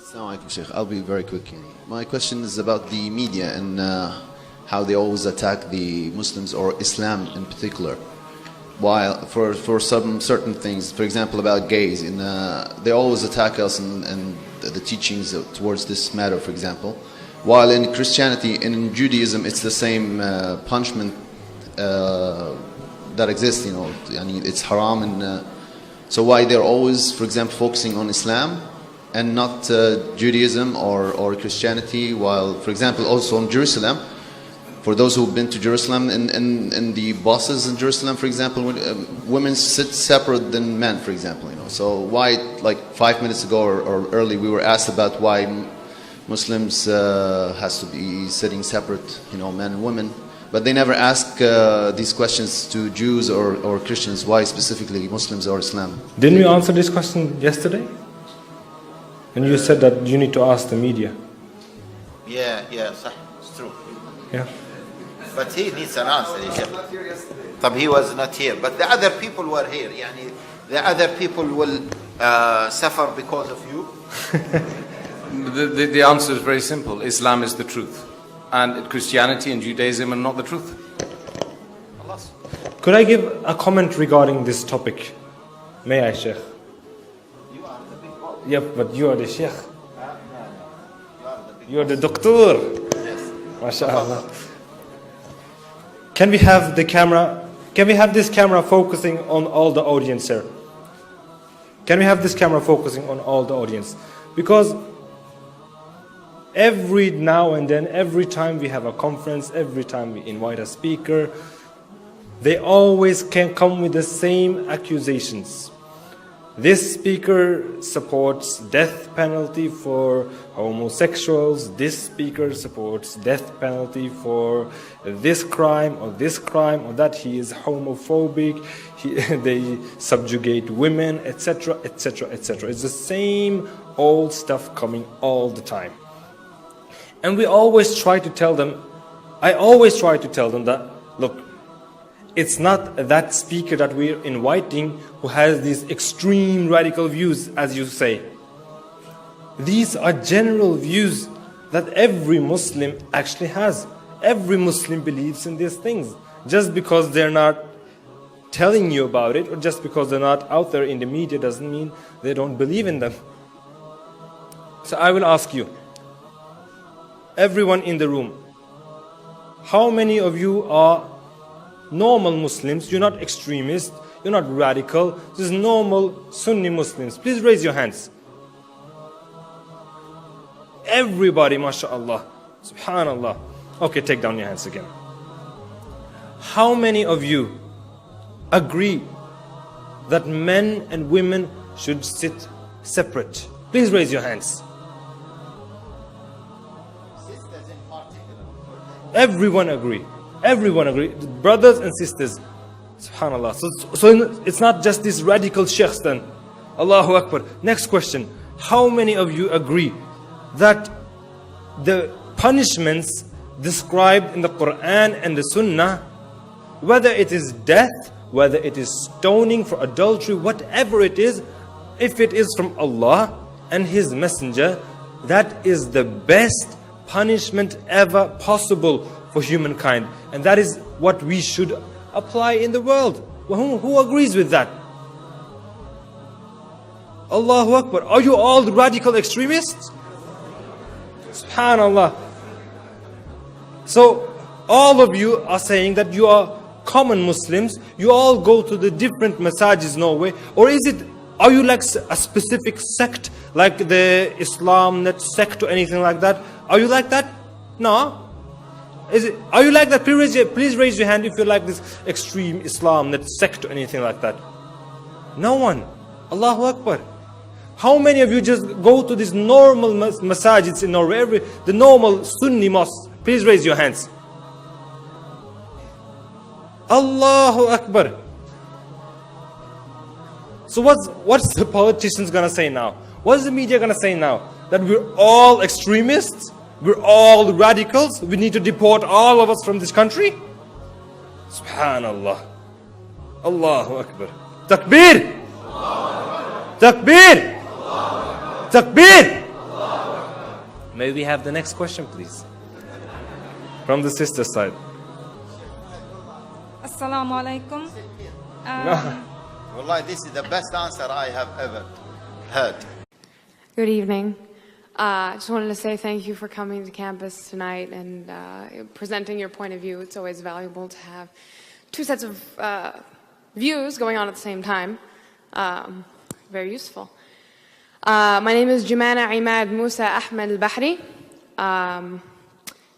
Assalamu alaikum, Sheikh. I'll be very quick. My question is about the media and how they always attack the Muslims or Islam in particular. While for some certain things, for example, about gays, they always attack us and the teachings towards this matter, for example. While in Christianity and in Judaism, it's the same punishment that exists. It's haram, and so why they're always, for example, focusing on Islam and not Judaism or Christianity, while, for example, also in Jerusalem, for those who've been to Jerusalem, and the buses in Jerusalem, for example, women sit separate than men, for example. So why, like 5 minutes ago or early, we were asked about why Muslims has to be sitting separate, men and women, but they never ask these questions to Jews or Christians, why specifically Muslims or Islam. Didn't we answer this question yesterday? And you said that you need to ask the media. Yeah, it's true. Yeah. But he needs an answer. But he was not here. But the other people were here. The other people will suffer because of you. The answer is very simple. Islam is the truth. And Christianity and Judaism are not the truth. Could I give a comment regarding this topic? May I, Sheikh? You are the big boss. Yep, but you are the Sheikh. No. You are the doctor. Yes. MashaAllah. Can we have the camera? Can we have this camera focusing on all the audience here? Can we have this camera focusing on all the audience? Because every now and then, every time we have a conference, every time we invite a speaker, they always can come with the same accusations. This speaker supports death penalty for homosexuals. This speaker supports death penalty for this crime or that. He is homophobic. They subjugate women, etc., etc., etc. It's the same old stuff coming all the time. And we always try to tell them, I always try to tell them that, look, it's not that speaker that we're inviting who has these extreme radical views, as you say. These are general views that every Muslim actually has. Every Muslim believes in these things. Just because they're not telling you about it, or just because they're not out there in the media, doesn't mean they don't believe in them. So I will ask you, everyone in the room, how many of you are normal Muslims? You're not extremists, you're not radical, just normal Sunni Muslims. Please raise your hands. Everybody, mashallah, subhanallah. Okay, take down your hands again. How many of you agree that men and women should sit separate? Please raise your hands. Everyone agree. Everyone agree. Brothers and sisters. Subhanallah. So it's not just these radical sheikhs then. Allahu Akbar. Next question. How many of you agree that the punishments described in the Quran and the Sunnah, whether it is death, whether it is stoning for adultery, whatever it is, if it is from Allah and His Messenger, that is the best punishment ever possible for humankind, and that is what we should apply in the world. Who agrees with that? Allahu Akbar. Are you all radical extremists? Subhanallah. So all of you are saying that you are common Muslims, you all go to the different masajids, Norway, or are you like a specific sect, like the Islam net sect or anything like that? Are you like that? No. Are you like that? Please raise your hand if you're like this extreme Islam net sect or anything like that. No one. Allahu Akbar. How many of you just go to these normal masajids in Norway, the normal Sunni mosques? Please raise your hands. Allahu Akbar. So what's the politicians gonna say now? What's the media gonna say now? That we're all extremists? We're all radicals? We need to deport all of us from this country? Subhanallah. Allahu Akbar. Takbir! Takbir! Takbir! May we have the next question, please? From the sister side. Assalamu alaikum. Wallahi, this is the best answer I have ever heard. Good evening. I just wanted to say thank you for coming to campus tonight and presenting your point of view. It's always valuable to have two sets of views going on at the same time. Very useful. My name is Jumana Imad Musa Ahmed Al-Bahri, and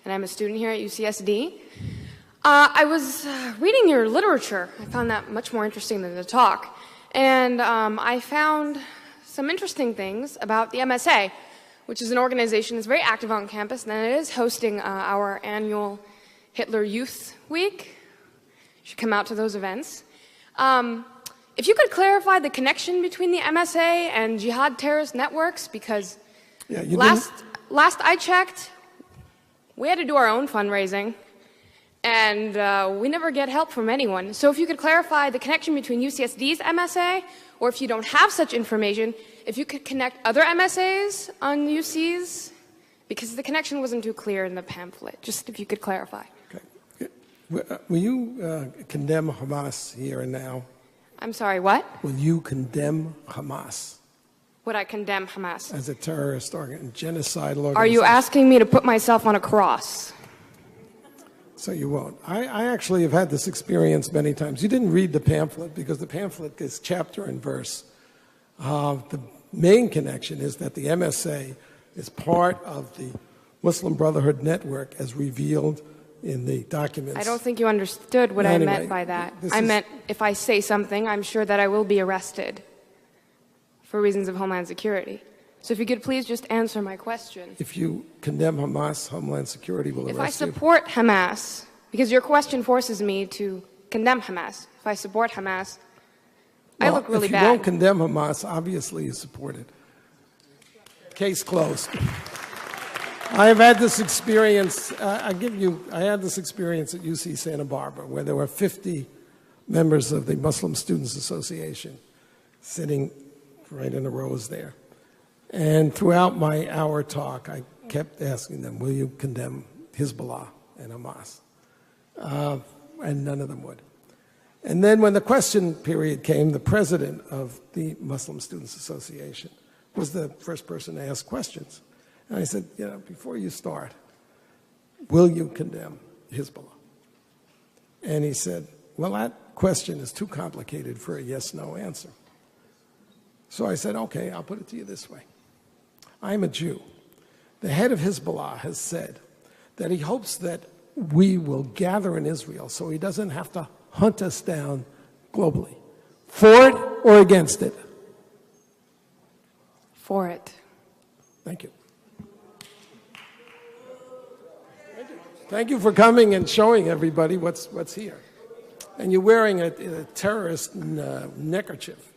I'm a student here at UCSD. I was reading your literature. I found that much more interesting than the talk. And I found some interesting things about the MSA, which is an organization that's very active on campus, and it is hosting our annual Hitler Youth Week. You should come out to those events. If you could clarify the connection between the MSA and jihad terrorist networks, because last I checked, we had to do our own fundraising, and we never get help from anyone. So if you could clarify the connection between UCSD's MSA, or if you don't have such information, if you could connect other MSAs on UC's, because the connection wasn't too clear in the pamphlet. Just if you could clarify. Okay. Will you condemn Hamas here and now? I'm sorry, what? Will you condemn Hamas? Would I condemn Hamas? As a terrorist genocidal organization? Are you asking me to put myself on a cross? So you won't. I actually have had this experience many times. You didn't read the pamphlet because the pamphlet is chapter and verse. The main connection is that the MSA is part of the Muslim Brotherhood Network as revealed in the documents. I don't think you understood what I meant by that. I meant if I say something, I'm sure that I will be arrested for reasons of Homeland Security. So if you could please just answer my question. If you condemn Hamas, Homeland Security will arrest you. If I support Hamas, because your question forces me to condemn Hamas. If I support Hamas, I look really bad. If you won't condemn Hamas, obviously you support it. Case closed. I have had this experience, I had this experience at UC Santa Barbara where there were 50 members of the Muslim Students Association sitting right in the rows there. And throughout my hour talk, I kept asking them, will you condemn Hezbollah and Hamas? And none of them would. And then when the question period came, the president of the Muslim Students Association was the first person to ask questions. And I said, before you start, will you condemn Hezbollah? And he said, well, that question is too complicated for a yes-no answer. So I said, okay, I'll put it to you this way. I'm a Jew. The head of Hezbollah has said that he hopes that we will gather in Israel so he doesn't have to hunt us down globally. For it or against it? For it. Thank you. Thank you for coming and showing everybody what's here. And you're wearing a terrorist neckerchief.